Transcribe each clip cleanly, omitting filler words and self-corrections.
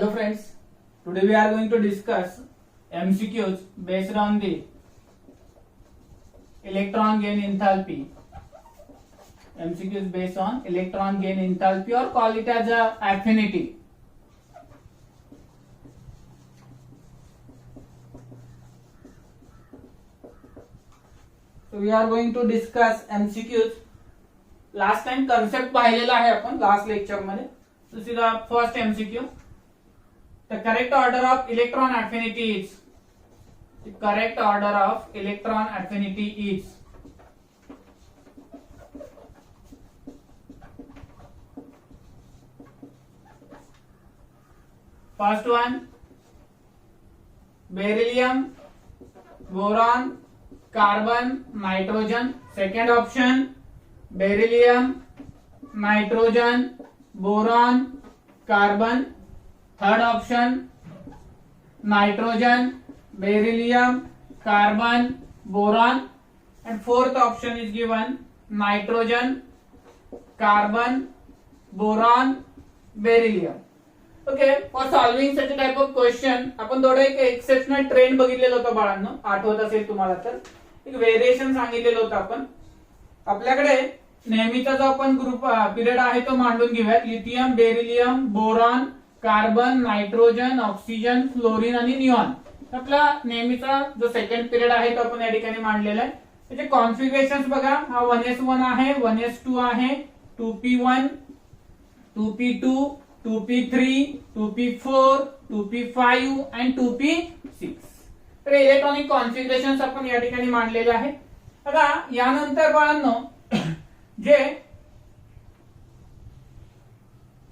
Hello friends, today we are going to discuss MCQs based on the electron gain enthalpy. MCQs based on electron gain enthalpy or call it as a affinity. So we are going to discuss MCQs. Last time concept पाहिलेला आहे आपण last lecture मध्ये. This is the first MCQ. The correct order of electron affinity is. The correct order of electron affinity is. First one, beryllium, boron, carbon, nitrogen. Second option, beryllium, nitrogen, boron, carbon. Third option, nitrogen, beryllium, carbon, boron. And fourth option is given, nitrogen, carbon, boron, beryllium. Okay, for solving such a type of question आपण थोडं एक exceptional trend बघितलेलं होतं बाळांनो, आठवत असेल तुम्हाला तर. एक व्हेरिएशन सांगितलेलं होतं आपण. आपल्याकडे नेहमीचा जो आपण ग्रुप पिरियड आहे तो मांडून घेऊयात. Lithium, beryllium, boron, carbon, nitrogen, oxygen, fluorine आणि निऑन. आपला नेहमीचा जो सेकंड पिरियड आहे तो आपण या ठिकाणी मांडलेला आहे. त्याचे कॉन्फिगरेशन्स बघा, हा 1s1 आहे, 1s2 आहे, 2p1, 2p2, 2p3, 2p4, 2p5 and 2p6. तर इलेक्ट्रॉनिक कॉन्फिगरेशन्स आपण या ठिकाणी मांडलेले आहेत. आता यानंतर बाळांनो जे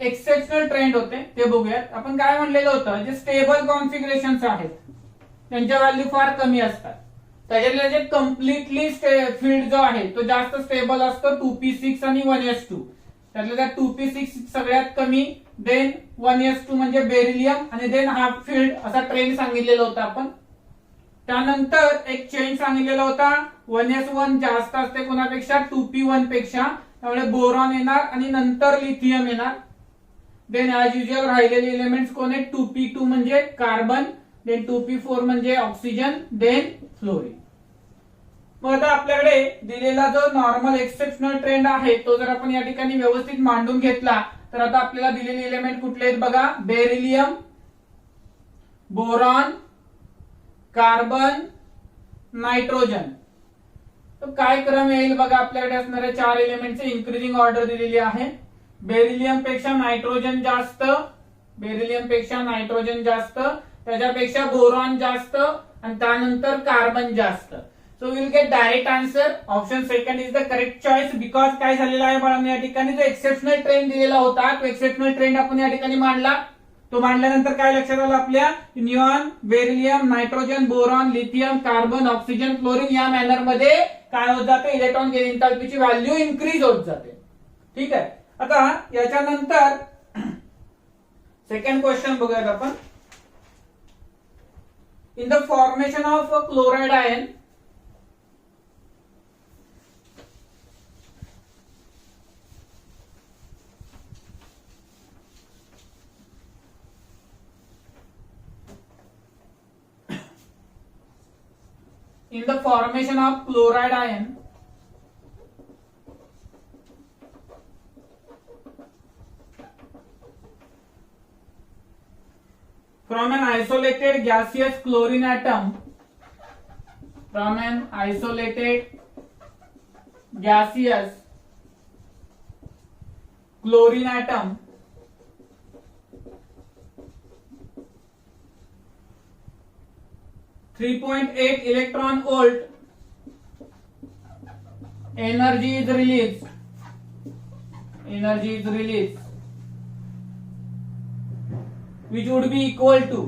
एक्सेप्शनल ट्रेंड होते ते बघूयात. आपण काय म्हणलेलं होतं, जे स्टेबल कॉन्फिगरेशन्स आहेत त्यांच्या व्हॅल्यू फार कमी असतात. त्याच्यातले जे कम्प्लिटली फील्ड जो आहे तो जास्त स्टेबल असतो 2p6 आणि 1s2. त्यातल्या 2p6 सगळ्यात कमी, देन 1s2 म्हणजे बेरिलियम आणि देन हाफ फील्ड असा ट्रेंड सांगितलेला होता आपण. त्यानंतर एक चेंज सांगितलेला होता, 1s1 जास्त असते कोणापेक्षा, 2p1 पेक्षा. त्यामुळे बोरॉन येणार आणि नंतर लिथियम येणार. देन ऍज युजुअल राहिलेले एलिमेंट्स कोण आहेत, 2p2 म्हणजे कार्बन, देन 2p4 म्हणजे ऑक्सिजन, देन फ्लोरीन. मग आता आपल्याकडे दिलेला जो नॉर्मल एक्सेप्शनल ट्रेंड आहे तो जर आपण या ठिकाणी व्यवस्थित मांडून घेतला तर आता आपल्याला दिलेले एलिमेंट कुठले आहेत बघा, बेरिलियम, बोरॉन, कार्बन, नायट्रोजन. तर काय क्रम येईल बघा, आपल्याकडे असणाऱ्या 4 एलिमेंटचे इन्क्रीजिंग ऑर्डर दिलेली आहे. बेरिलियम पेक्षा नायट्रोजन जास्त, बेरिलियम पेक्षा नायट्रोजन जास्त, त्याच्यापेक्षा बोरॉन जास्त आणि त्यानंतर कार्बन जास्त. So will get direct answer. Option second is the correct choice. Because काय झालेलं आहे बाळांनो, या ठिकाणी जो एक्सेप्शनल ट्रेंड दिलेला होता तो एक्सेप्शनल ट्रेंड आपण या ठिकाणी मांडला. तो मांडल्यानंतर काय लक्षात आलं आपल्या, neon, beryllium, nitrogen, boron, lithium, carbon, oxygen, fluorine या मॅनर मध्ये काय होत जाते, इलेक्ट्रॉन गेन एन्थाल्पीची व्हॅल्यू इन्क्रीज होत जाते. ठीक आहे. आता याच्यानंतर सेकंड क्वेश्चन बघूयात आपण. In the formation of chloride ion, in the formation of chloride ion, from an isolated gaseous chlorine atom, from an isolated gaseous chlorine atom, .8 electron volt energy is released, which would be equal to,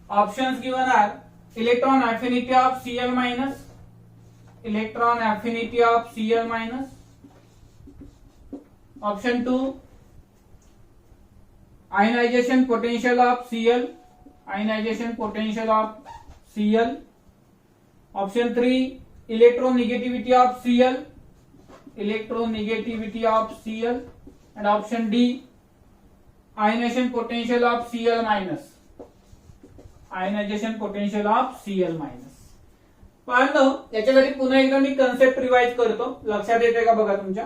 options given are electron affinity of Cl minus, option 2 ionization potential of Cl, ionization potential of Cl. Option 3, electronegativity of Cl, electronegativity of Cl, and option D, ionization potential of Cl minus, ionization potential of Cl minus. पाहतो याच्यासाठी पुन्हा एकदा मी concept revise करतो, लक्षात येते का बघा तुमच्या.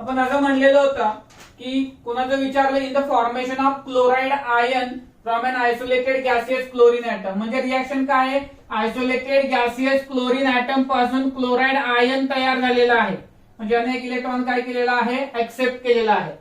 आपण असं म्हणलेलं होतं की कुणाचं विचारलं in the formation of chloride ion from an isolated gaseous chlorine atom, म्हणजे रिएक्शन काय आहे, आयसोलेटेड गॅसियस क्लोरीन ऍटम पासून क्लोराइड आयन तयार झालेला आहे, म्हणजे अनेक इलेक्ट्रॉन काय केलेला आहे, एक्सेप्ट केलेला आहे.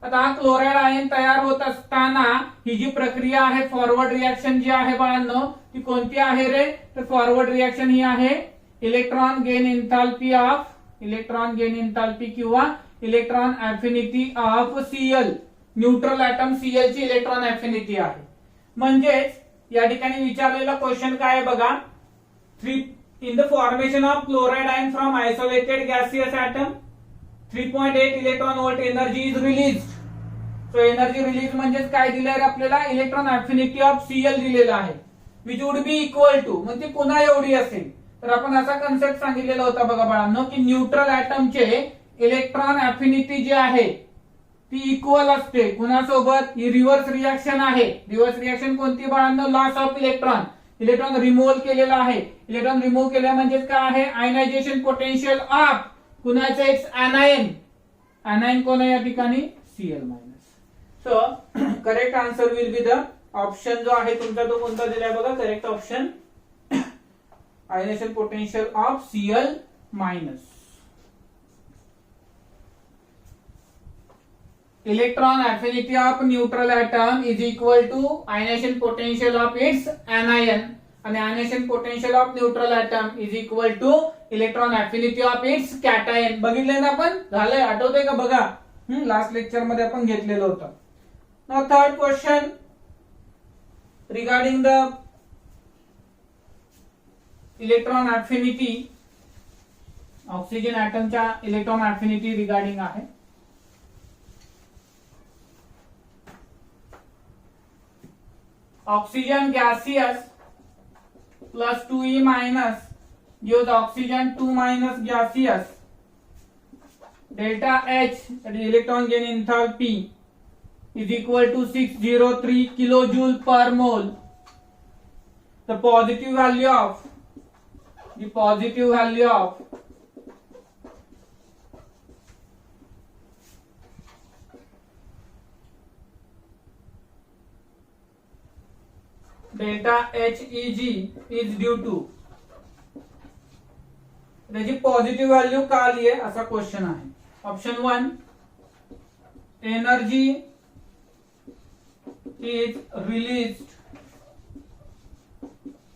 आता हा क्लोराइड आयन तयार होत असताना ही जी प्रक्रिया आहे फॉरवर्ड रिएक्शन जी आहे बाळांनो ती कोणती आहे रे, तर फॉरवर्ड रिएक्शन ही आहे electron gain enthalpy of, electron gain enthalpy किंवा electron affinity of Cl, neutral atom Cl ची इलेक्ट्रॉन अफिनिटी आहे. म्हणजेच या ठिकाणी विचारलेला क्वेश्चन काय आहे बघा, in the formation of chloride ion from isolated gaseous atom 3.8 electron volt energy is release. So energy release म्हणजेच काय दिलंय आपल्याला, इलेक्ट्रॉन अफिनिटी ऑफ Cl दिलेला आहे, which would be equal to, म्हणजे पुन्हा एवढी असेल. तर आपण असा कन्सेप्ट सांगितलेला होता बघा बाळांनो की न्यूट्रल ऍटमचे इलेक्ट्रॉन अफिनिटी जी आहे ती इक्वल असते कुणासोबत, ही रिव्हर्स रिएक्शन आहे. रिव्हर्स रिएक्शन कोणती बाळांनो, loss of electron, electron removal केलेला आहे. इलेक्ट्रॉन रिमूव्ह केल्या म्हणजे काय आहे, आयनायझेशन पोटेन्शियल ऑफ कुणाचं एक अनायन, अनायन कोण आहे या ठिकाणी, Cl minus. So correct answer will be the option जो आहे तुमचा तो कोणता दिलाय बघा, correct option ionisation potential of Cl minus. Electron affinity of neutral atom is equal to ionisation potential of its anion, आणि ionisation potential of neutral atom is equal to electron affinity of its cation. बघितलंय ना आपण, झालंय, आठवतंय का बघा, last lecture मध्ये आपण घेतलेलं होतं. Now third question regarding the electron affinity, oxygen ऍटमच्या इलेक्ट्रॉन अफिनिटी रिगार्डिंग आहे. Oxygen gaseous plus 2e minus gives oxygen 2 minus gaseous. Delta H, that is electron gain enthalpy, is equal to 603 kilojoule per mole. The positive value of delta Heg is due to, त्याची positive value का आली आहे असा question आहे. Option 1, energy is released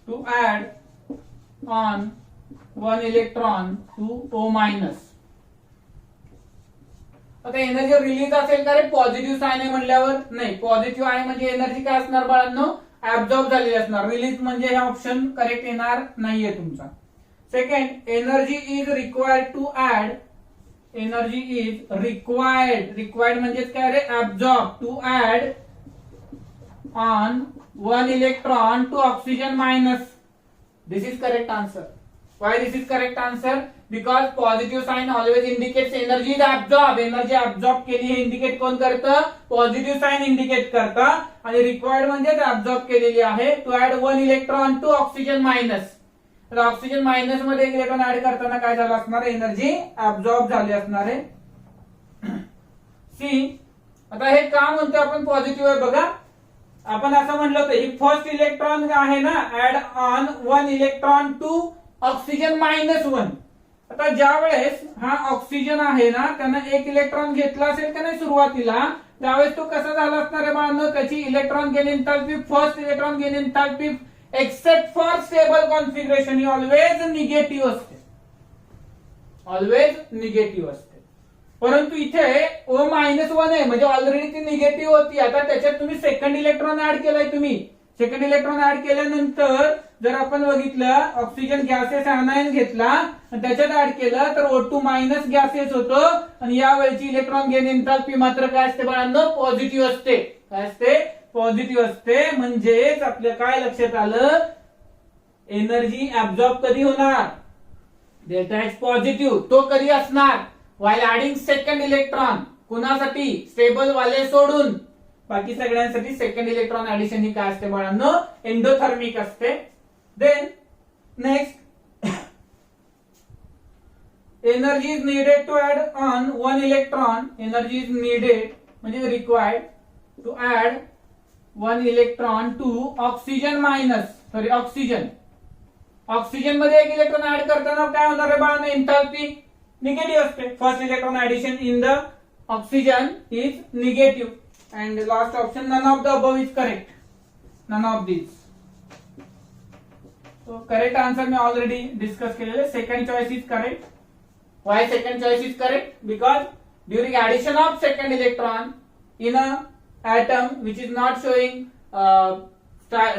to add on 1 electron to O minus. आता energy release असेल का रे, positive sign आहे म्हणल्यावर नाही, पॉझिटिव्ह आहे म्हणजे एनर्जी काय असणार बाळांनो, ऍब्झॉर्ब झालेली असणार. रिलीज म्हणजे हे ऑप्शन करेक्ट येणार नाहीये तुमचा. Second, energy is required to add, energy is required म्हणजे काय रे, absorb to add on 1 electron to oxygen minus. This is correct answer. Why this is correct answer, because positive sign always indicates energy is absorb. Energy absorb केली हे indicate कोण करतं, positive sign indicate करतं, आणि required म्हणजे absorb केलेली आहे to add 1 electron to oxygen minus. तर ऑक्सिजन मायनस मध्ये एक इलेक्ट्रॉन ऍड करताना काय झालं असणार, एनर्जी ऍब्झॉर्ब झाली असणार आहे. सी, आता हे का म्हणतो आपण पॉझिटिव्ह आहे बघा, आपण असं म्हणलं होतं ही फर्स्ट इलेक्ट्रॉन आहे ना, add on 1 electron to oxygen minus 1. आता ज्या वेळेस हा ऑक्सिजन आहे ना त्यानं एक इलेक्ट्रॉन घेतला असेल का नाही सुरुवातीला, त्यावेळेस तो कसा झाला असणार आहे बाळांनो, त्याची electron gain enthalpy, first electron gain enthalpy except for stable configuration he always negative असते, ऑलवेज निगेटिव्ह असते. परंतु इथे O मायनस 1 आहे म्हणजे ऑलरेडी ती निगेटिव्ह होती. आता त्याच्यात तुम्ही सेकंड इलेक्ट्रॉन ऍड केलाय, तुम्ही सेकंड इलेक्ट्रॉन ऍड केल्यानंतर जर आपण बघितलं ऑक्सिजन गॅसेस अनायन घेतला आणि त्याच्यात ऍड केलं तर O2 मायनस गॅसेस होतो, आणि यावेळची इलेक्ट्रॉन गेन एन्थाल्पी मात्र काय असते बाळांनो, पॉझिटिव्ह असते. काय असते, पॉझिटिव्ह असते. म्हणजेच आपल्या काय लक्षात आलं, एनर्जी ऍब्झॉर्ब कधी होणार, डेल्टा एच पॉझिटिव्ह तो कधी असणार व्हाईल ऍडिंग सेकंड इलेक्ट्रॉन. कुणासाठी? स्टेबल वाले सोडून बाकी सगळ्यांसाठी सेकंड इलेक्ट्रॉन ऍडिशन ही काय असते बाळांनो? एंडोथर्मिक असते. Then next, energy is needed to add on one electron. Energy is needed म्हणजे required to add one electron to oxygen minus sorry oxygen. Oxygen मध्ये एक इलेक्ट्रॉन ऍड करताना काय होणार आहे बाळांनो? एंथॅल्पी निगेटिव्ह असते. First electron addition in the oxygen is negative. And last option, none of the above is correct. None of these. So correct answer मैं already discuss केलेले. Second choice is correct. Why second choice is correct? Because during addition of second electron in a atom which is not showing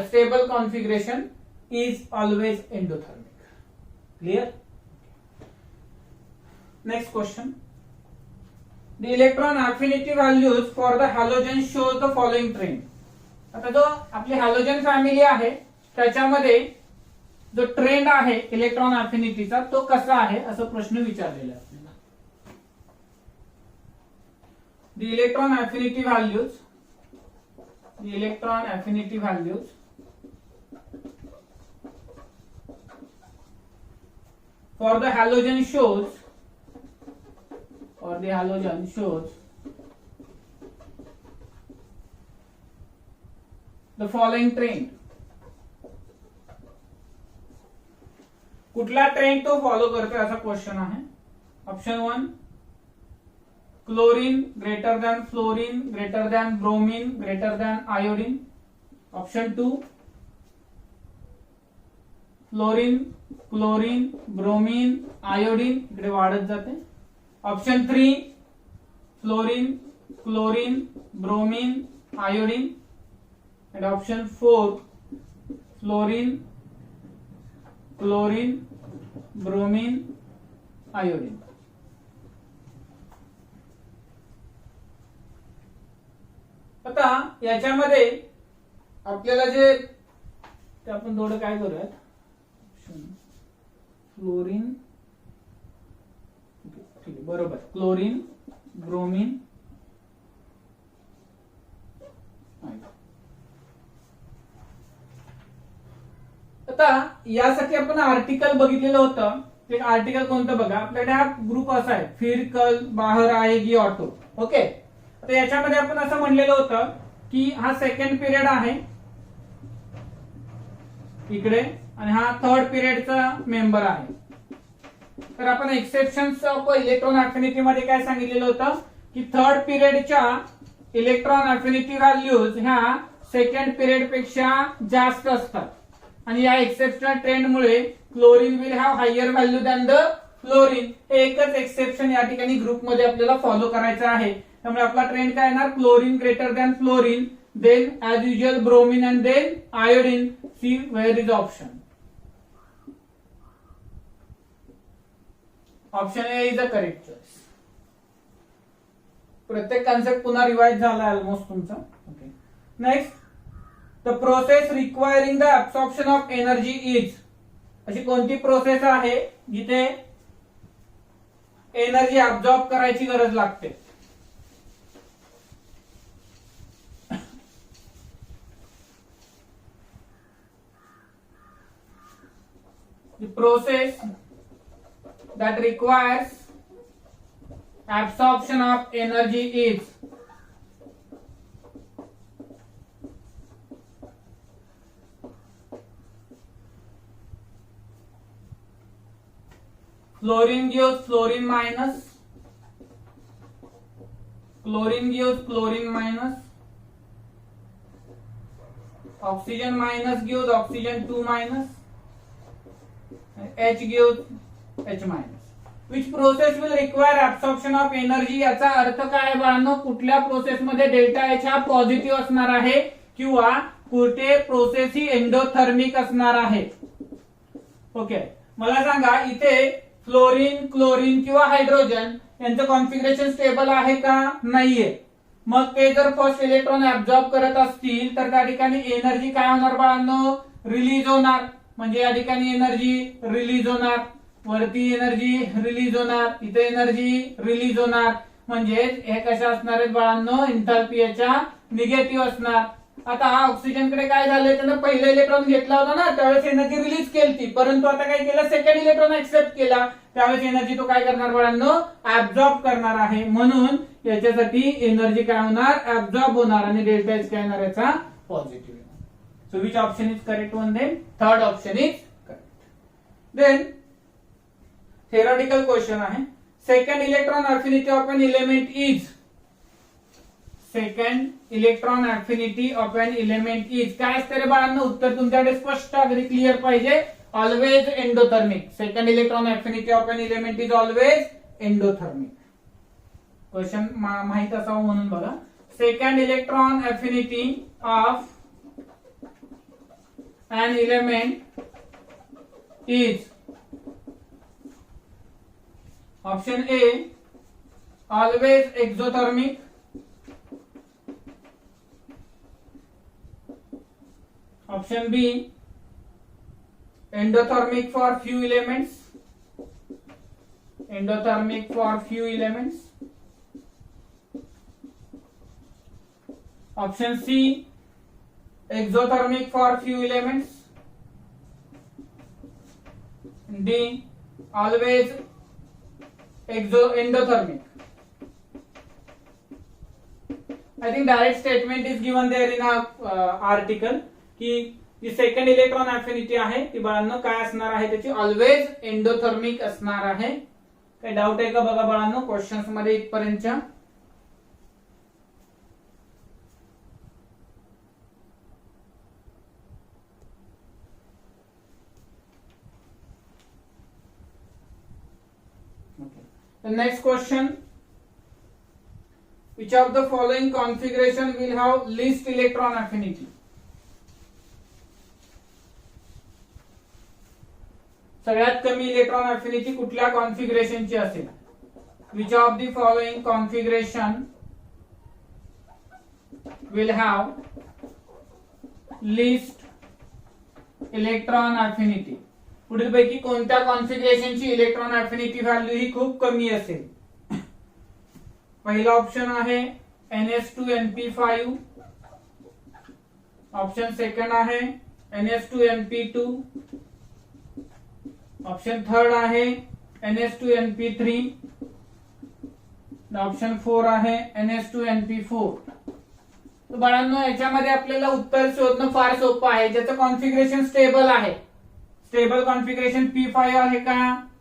stable configuration is always endothermic. Clear? Next question. The electron affinity values for the halogen shows the following trend. आता जो आपली halogen family आहे त्याच्यामध्ये जो trend आहे electron अफिनिटीचा तो कसा आहे असं प्रश्न विचारलेला आहे आपल्याला. The electron affinity values for the halogen shows the following trend. कुठला ट्रेंड तो फॉलो करतोय असा क्वेश्चन आहे. Option 1 chlorine greater than fluorine greater than bromine greater than iodine. Option 2 fluorine chlorine bromine iodine इकडे वाढत जाते. Option 3 fluorine chlorine bromine iodine. and option 4 fluorine chlorine bromine iodine. आता याच्यामध्ये आपल्याला जे ते आपण थोडं काय करूयात, फ्लोरीन ठीक आहे बरोबर क्लोरीन ब्रोमीन आता यासाठी आपण आर्टिकल बघितलेलं होतं. ते आर्टिकल कोणतं बघा, आपल्याकडे हा ग्रुप असा आहे फिरकल बाहेर आएगी ऑटो. ओके, तर याच्यामध्ये आपण असं म्हणलेलं होतं की हा सेकंड पिरियड आहे इकडे आणि हा थर्ड पिरियडचा मेंबर आहे. तर आपण एक्सेप्शन्स ऑफ इलेक्ट्रॉन अफिनिटी मध्ये काय सांगितलेलं होतं की थर्ड पिरियडच्या इलेक्ट्रॉन अफिनिटी व्हॅल्यूज ह्या सेकंड पिरियड पेक्षा जास्त असतात आणि या एक्सेप्शनल ट्रेंड मुळे chlorine will have higher value than the fluorine. एकच एक्सेप्शन या ठिकाणी ग्रुप मध्ये आपल्याला फॉलो करायचं आहे. त्यामुळे आपला ट्रेंड काय येणार, chlorine greater than fluorine, then as usual bromine and then iodine. See where is option. Option A is the correct choice. प्रत्येक कॉन्सेप्ट पुन्हा रिवाइज झाला ऑलमोस्ट तुमचा. Okay, next the process requiring the absorption of energy is. अशी कोणती process आहे जिथे energy absorb करायची गरज लागते. The process that requires absorption of energy is fluorine gives fluorine minus, chlorine gives chlorine minus, oxygen minus gives oxygen 2 minus, H gives H minus. Which process will require absorption of energy? याचा अर्थ काय बाळांनो, कुठल्या process मध्ये delta H हा positive असणार आहे किंवा कुठे प्रोसेस ही एंडोथर्मिक असणार आहे. ओके, मला सांगा इथे फ्लोरीन क्लोरीन किंवा हायड्रोजन यांचं कॉन्फिगरेशन स्टेबल आहे का, नाहीये. मग ते जर फर्स्ट इलेक्ट्रॉन ऍब्सॉर्ब करत असतील तर त्या ठिकाणी एनर्जी काय होणार बाळांनो, रिलीज होणार. म्हणजे या ठिकाणी एनर्जी रिलीज होणार. वरती एनर्जी रिलीज होणार, इथे एनर्जी रिलीज होणार, म्हणजे हे कशा असणार आहेत बाळांनो, एंथॅल्पी याच्या निगेटिव्ह असणार. आता हा ऑक्सिजन कडे काय झालंय, त्यानं पहिला इलेक्ट्रॉन घेतला होता ना, त्यावेळेस एनर्जी रिलीज केली, परंतु आता काय केलं, सेकंड इलेक्ट्रॉन एक्सेप्ट केला, त्यावेळेस एनर्जी तो काय करणार बाळांनो, ऍब्झॉर्ब करणार आहे. म्हणून याच्यासाठी एनर्जी काय होणार, ऍब्झॉर्ब होणार, आणि डेल्टा एच काय होणार याचा positive. So which option is correct one then, third option is correct. Then theoretical question आहे, second electron affinity of an element is, second electron affinity of an element is काय असते रे बाळांनो, उत्तर तुमच्याकडे स्पष्ट अगदी क्लिअर पाहिजे, always endothermic. Second electron affinity of an element is always endothermic. Question माहित असावं म्हणून बघा, second electron affinity of an element is, option A always exothermic, option B endothermic for few elements, endothermic for few elements, option C exothermic for few elements, D always endothermic. I think direct statement is given there in a article की जी second electron affinity आहे ती बाळांनो काय असणार आहे, त्याची always endothermic असणार आहे. काही डाऊट आहे का बघा बाळांनो क्वेश्चन्स मध्ये इथपर्यंतच्या. The next question, which of the following configuration will have least electron affinity? सगळ्यात कमी इलेक्ट्रॉन अफिनिटी कुठल्या कॉन्फिगरेशनची असेल? Which of the following configuration will have least electron affinity? पुढील पैकी कोणत्या कॉन्फिगरेशनची इलेक्ट्रॉन अफिनिटी व्हॅल्यू ही खूप कमी असेल? पहिला ऑप्शन आहे NH2NP5, ऑप्शन सेकंड आहे NH2NP2, ऑप्शन थर्ड आहे NH2NP3, ऑप्शन 4 आहे NH2NP4. तर बाळांनो याच्यामध्ये आपल्याला उत्तर शोधणं फार सोपं आहे, ज्याचं कॉन्फिगरेशन स्टेबल आहे. स्टेबल कॉन्फिगरेशन P5 आहे का,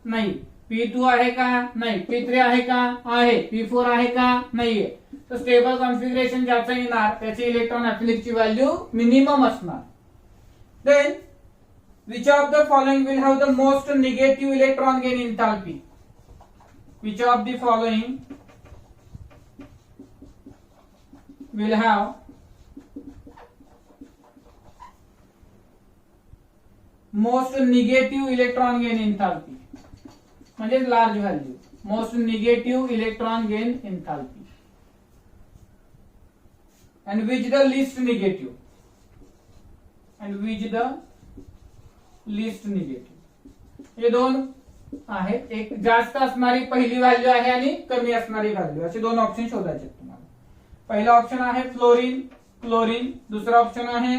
नाही. P2 आहे का, नाही. P3 आहे का, आहे. P4 आहे का, नाहीये. तर स्टेबल कॉन्फिगरेशन ज्याचं येणार त्याची इलेक्ट्रॉन अफिनिटीची व्हॅल्यू मिनिमम असणार. Then which of the following will have the most negative electron gain enthalpy? Which of the following will have most negative electron gain enthalpy, म्हणजे large value, most negative electron gain enthalpy, and which the least negative, and which the least negative. हे दोन आहेत, एक जास्त असणारी पहिली value आहे आणि कमी असणारी व्हॅल्यू, असे दोन ऑप्शन शोधायचे तुम्हाला. पहिला ऑप्शन आहे फ्लोरीन क्लोरीन, दुसरा ऑप्शन आहे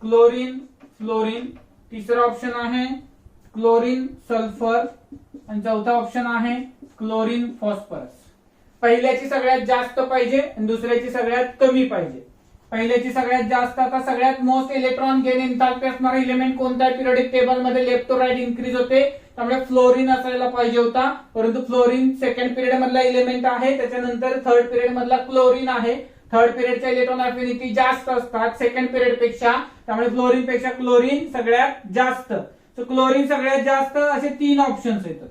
क्लोरीन फ्लोरीन, तिसरा ऑप्शन आहे क्लोरीन सल्फर, आणि चौथा ऑप्शन आहे क्लोरीन फॉस्फरस. पहिल्याची सगळ्यात जास्त पाहिजे आणि दुसऱ्याची सगळ्यात कमी पाहिजे. पहिल्याची सगळ्यात जास्त, आता सगळ्यात मोस्ट इलेक्ट्रॉन गेन एन्थाल्पी असणारा एलिमेंट कोणता आहे पिरियडिक टेबल मध्ये, लेफ्ट टू राईट इन्क्रीज होते, त्यामुळे फ्लोरीन असायला पाहिजे होता, परंतु फ्लोरीन सेकंड पिरियड मधला एलिमेंट आहे, त्याच्यानंतर थर्ड पिरियड मधला क्लोरीन आहे. थर्ड पिरियडच्या इलेक्ट्रॉन अफिनिटी जास्त असतात सेकंड पिरियड पेक्षा, त्यामुळे फ्लोरीन पेक्षा क्लोरीन सगळ्यात जास्त. सो क्लोरीन सगळ्यात जास्त, असे तीन ऑप्शन्स आहेत.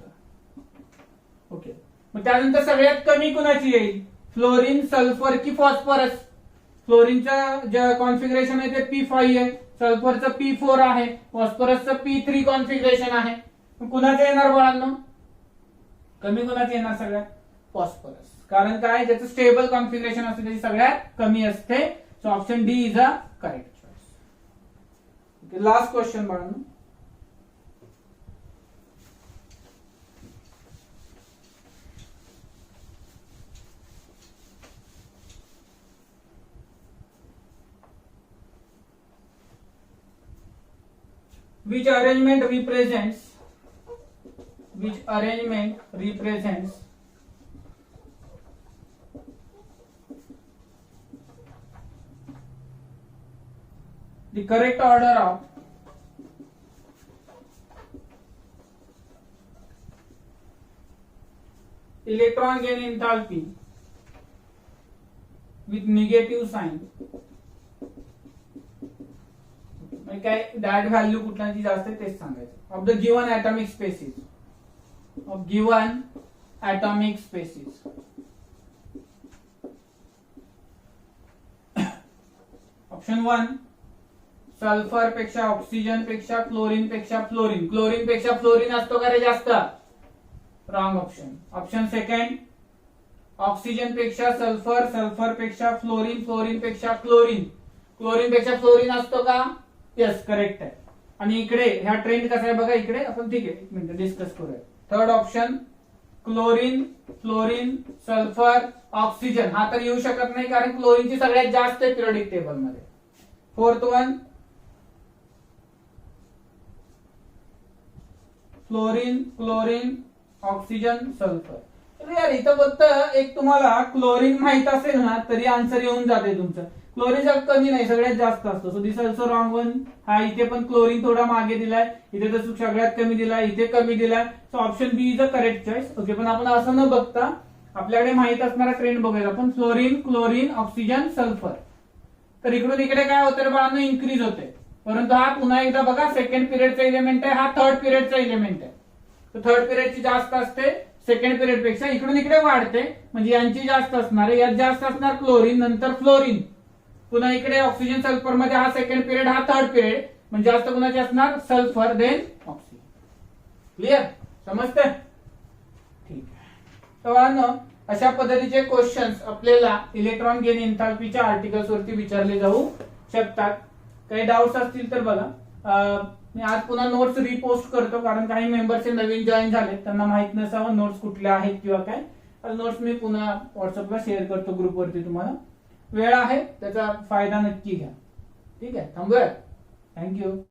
ओके, मग त्यानंतर सगळ्यात कमी कुणाची येईल, फ्लोरीन सल्फर की फॉस्फरस? फ्लोरीनचं जे कॉन्फिगरेशन आहे ते P5 आहे, सल्फरचं P4 आहे, फॉस्फरसचं P3 कॉन्फिगरेशन आहे. कुणाचं येणार बाळांनो, कमी कुणाचं येणार सगळ्यात? फॉस्फरस. कारण काय, ज्याचं स्टेबल कॉन्फिगरेशन असते त्याची सगळ्यात कमी असते. So option D is a correct choice. Last question बाळांनो, which arrangement represents the correct order of electron gain enthalpy with negative sign. म्हणजे काय दॅट व्हॅल्यू कुठल्याची जास्त आहे तेच सांगायचं. Of the given atomic species, of given atomic species. Option 1 sulphur पेक्षा oxygen पेक्षा chlorine पेक्षा फ्लोरीन, क्लोरीन पेक्षा फ्लोरीन असतो का रे जास्त? Wrong option. Option second oxygen पेक्षा सल्फर, सल्फर पेक्षा फ्लोरीन, फ्लोरीन पेक्षा क्लोरीन, क्लोरीन पेक्षा फ्लोरीन असतो का? यस, करेक्ट आहे. आणि इकडे ह्या ट्रेंड कसा आहे बघा, इकडे आपण ठीक आहे एक मिनिट डिस्कस करूया. Third option chlorine, fluorine, sulphur, oxygen हा तर येऊ शकत नाही कारण क्लोरीनची सगळ्यात जास्त आहे पिरियोडिक टेबल मध्ये. Fourth one fluorine, chlorine, oxygen, sulphur. तर यार इथं फक्त एक तुम्हाला क्लोरीन माहित असेल ना तरी आन्सर येऊन जाते तुमचं. क्लोरीनचा कमी नाही, सगळ्यात जास्त असतो. So this also wrong one. हा इथे पण क्लोरीन थोडा मागे दिलाय, इथे तर सगळ्यात कमी दिलाय, इथे कमी दिलाय. So option B is a correct choice. Okay, पण आपण असं न बघता आपल्याकडे माहित असणारा ट्रेंड बघूया आपण. Fluorine, chlorine, oxygen, sulphur. तर इकडून इकडे काय होतं रे बाळांनो, इन्क्रीज होते. परंतु हा पुन्हा एकदा बघा सेकंड पिरियडचा एलिमेंट आहे, हा थर्ड पिरियडचा एलिमेंट आहे. तर थर्ड पिरियडची जास्त असते सेकंड पिरियड पेक्षा, इकडून इकडे वाढते म्हणजे यांची जास्त असणार आहे. यात जास्त असणार क्लोरीन, नंतर फ्लोरीन, पुन्हा इकडे ऑक्सिजन सल्फर मध्ये हा सेकंड पिरियड, हा थर्ड पिरियड म्हणजे जास्त कुणाचे असणार? Sulphur then oxygen. क्लिअर? समजते? ठीक आहे. तर अशा पद्धतीचे क्वेश्चन्स आपल्याला इलेक्ट्रॉन गेन एन्थाल्पीच्या आर्टिकल्स वरती विचारले जाऊ शकतात. काही डाऊट्स असतील तर बघा. मी आज पुन्हा नोट्स रिपोस्ट करतो कारण काही मेंबर्स नवीन जॉईन झाले, त्यांना माहित नसावं नोट्स कुठल्या आहेत किंवा काय. नोट्स मी पुन्हा व्हॉट्सअपला शेअर करतो ग्रुपवरती. तुम्हाला वेळ आहे त्याचा फायदा नक्की घ्या. ठीक आहे, थांबूया. थँक्यू.